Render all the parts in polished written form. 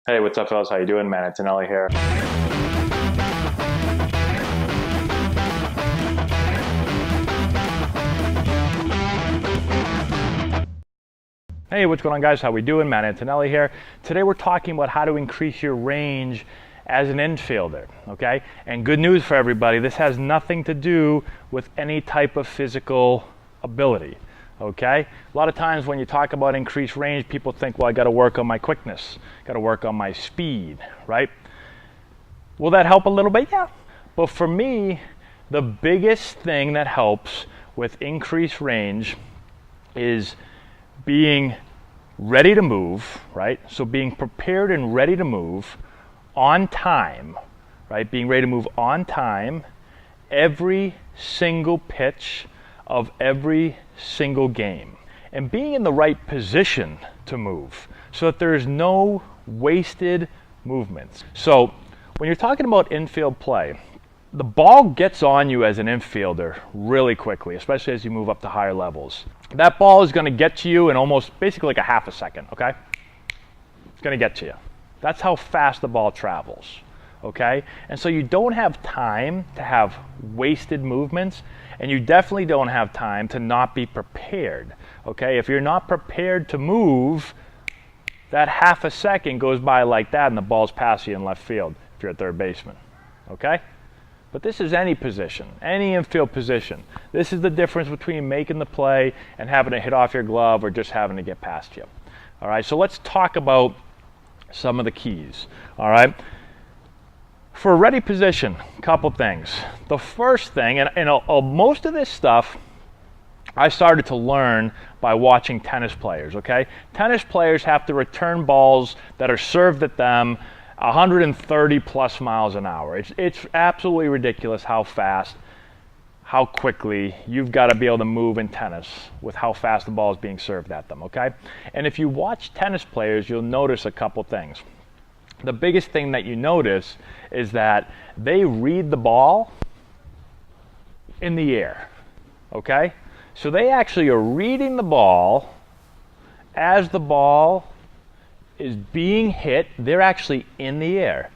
Hey, what's up, fellas? How you doing? Man, Antonelli here. Hey, what's going on, guys? How we doing? Man, Antonelli here. Today we're talking about how to increase your range as an infielder, okay? And good news for everybody, this has nothing to do with any type of physical ability, okay? A lot of times when you talk about increased range, people think, well, I got to work on my quickness, got to work on my speed, right? Will that help a little bit? Yeah. But for me, the biggest thing that helps with increased range is being ready to move, right? So being prepared and ready to move on time, right? Being ready to move on time every single pitch of every single game. And being in the right position to move so that there is no wasted movements. So when you're talking about infield play, the ball gets on you as an infielder really quickly, especially as you move up to higher levels. That ball is going to get to you in almost basically like a half a second, okay? It's going to get to you. That's how fast the ball travels, okay? And so you don't have time to have wasted movements, and you definitely don't have time to not be prepared, okay? If you're not prepared to move, that half a second goes by like that and the ball's past you in left field if you're a third baseman, okay? But this is any position, any infield position. This is the difference between making the play and having to hit off your glove or just having to get past you. All right, so let's talk about some of the keys. All right, for a ready position, a couple things. The first thing, and most of this stuff I started to learn by watching tennis players, okay? Tennis players have to return balls that are served at them 130 plus miles an hour. It's absolutely ridiculous how fast, how quickly you've got to be able to move in tennis with how fast the ball is being served at them, okay? And if you watch tennis players, you'll notice a couple things. The biggest thing that you notice is that they read the ball in the air, okay? So they actually are reading the ball as the ball is being hit. They're actually in the air.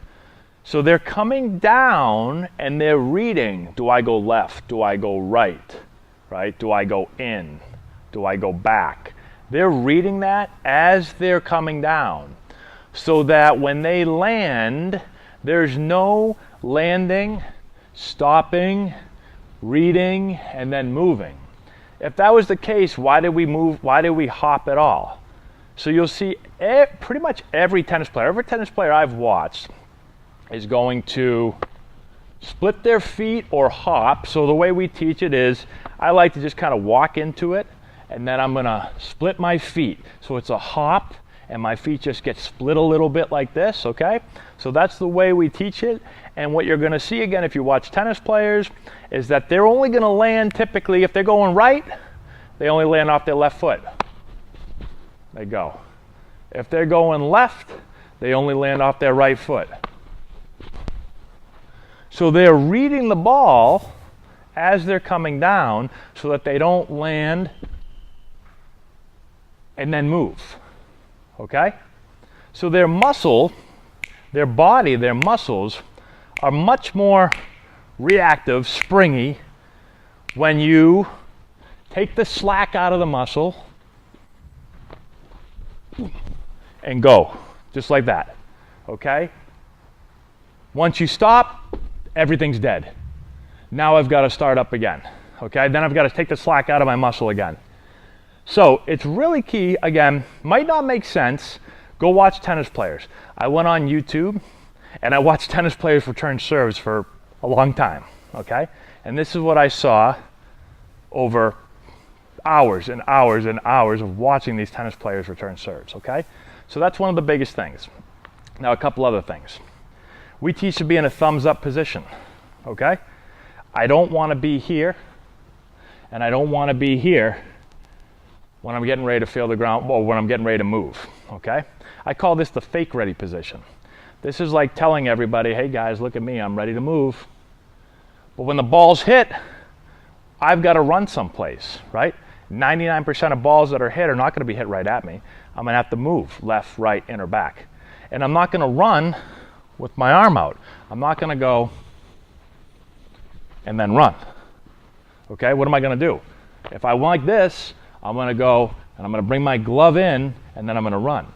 So they're coming down and they're reading, do I go left? Do I go right? Right? Do I go in? Do I go back? They're reading that as they're coming down so that when they land, there's no landing, stopping, reading, and then moving. If that was the case, why did we move? Why did we hop at all? So you'll see pretty much every tennis player I've watched is going to split their feet or hop. So the way we teach it is I like to just kind of walk into it and then I'm going to split my feet. So it's a hop and my feet just get split a little bit like this, okay? So that's the way we teach it. And what you're going to see again if you watch tennis players is that they're only going to land typically, if they're going right, they only land off their left foot. They go. If they're going left, they only land off their right foot. So they're reading the ball as they're coming down so that they don't land and then move. Okay? So their muscle, their body, their muscles are much more reactive, springy when you take the slack out of the muscle and go, just like that, okay? Once you stop, everything's dead. Now I've got to start up again, okay? Then I've got to take the slack out of my muscle again. So it's really key, again, might not make sense, go watch tennis players. I went on YouTube and I watched tennis players return serves for a long time, okay? And this is what I saw over hours and hours and hours of watching these tennis players return serves, okay? So that's one of the biggest things. Now a couple other things. We teach to be in a thumbs up position, okay? I don't want to be here and I don't want to be here when I'm getting ready to field the ground, or when I'm getting ready to move, okay? I call this the fake ready position. This is like telling everybody, hey guys, look at me, I'm ready to move. But when the ball's hit, I've got to run someplace, right? 99% of balls that are hit are not going to be hit right at me. I'm going to have to move left, right, in, or back. And I'm not going to run with my arm out. I'm not going to go and then run. Okay, what am I going to do? If I want like this, I'm going to go and I'm going to bring my glove in and then I'm going to run.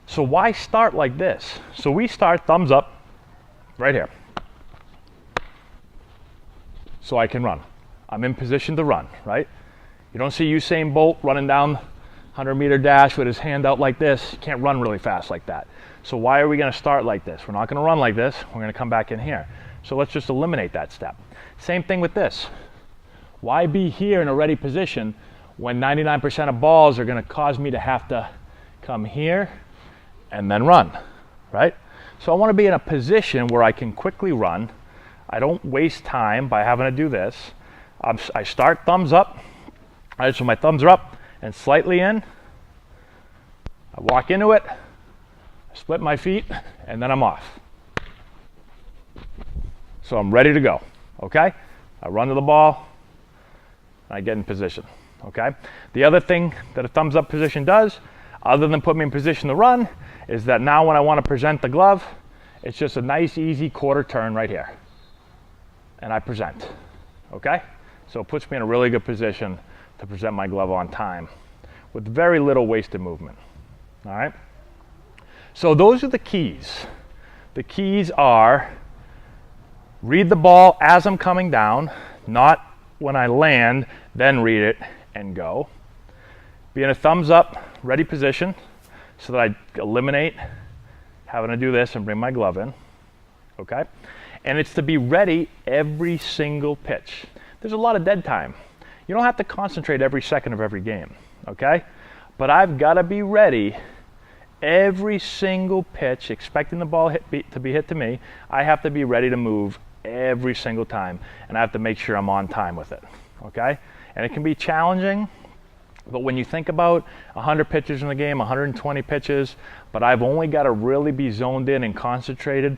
So why start like this? So we start thumbs up right here. So I can run. I'm in position to run, right? You don't see Usain Bolt running down 100-meter dash with his hand out like this. You can't run really fast like that. So why are we going to start like this? We're not going to run like this. We're going to come back in here. So let's just eliminate that step. Same thing with this. Why be here in a ready position when 99% of balls are going to cause me to have to come here and then run, right? So I want to be in a position where I can quickly run. I don't waste time by having to do this. I start thumbs up. All right, so my thumbs are up and slightly in. I walk into it, I split my feet, and then I'm off. So I'm ready to go, okay? I run to the ball, and I get in position, okay? The other thing that a thumbs up position does, other than put me in position to run, is that now when I want to present the glove, it's just a nice, easy quarter turn right here. And I present, okay? So it puts me in a really good position to present my glove on time with very little wasted movement, all right? So those are the keys. The keys are read the ball as I'm coming down, not when I land, then read it and go. Be in a thumbs up, ready position so that I eliminate having to do this and bring my glove in, okay? And it's to be ready every single pitch. There's a lot of dead time. You don't have to concentrate every second of every game, okay? But I've got to be ready every single pitch, expecting the ball to be hit to me. I have to be ready to move every single time, and I have to make sure I'm on time with it, okay? And it can be challenging, but when you think about 100 pitches in the game, 120 pitches, but I've only got to really be zoned in and concentrated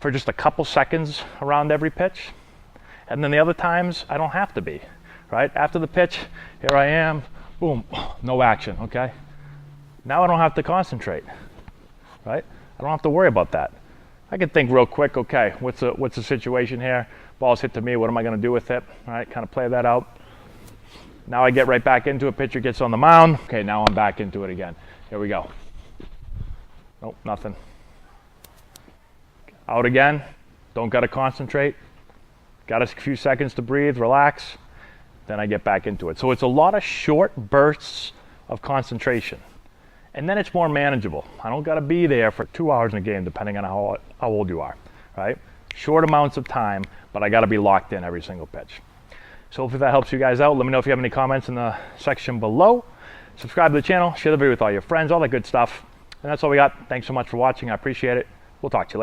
for just a couple seconds around every pitch. And then the other times, I don't have to be, right? After the pitch, here I am, boom, no action, okay? Now I don't have to concentrate, right? I don't have to worry about that. I can think real quick, okay, what's the situation here? Ball's hit to me, what am I gonna do with it? All right, kind of play that out. Now I get right back into it, pitcher gets on the mound. Okay, now I'm back into it again. Here we go. Nope, nothing. Out again, don't gotta concentrate. Got a few seconds to breathe, relax, then I get back into it. So it's a lot of short bursts of concentration. And then it's more manageable. I don't gotta be there for 2 hours in a game, depending on how old you are, right? Short amounts of time, but I gotta be locked in every single pitch. So hopefully that helps you guys out. Let me know if you have any comments in the section below. Subscribe to the channel, share the video with all your friends, all that good stuff. And that's all we got. Thanks so much for watching, I appreciate it. We'll talk to you later.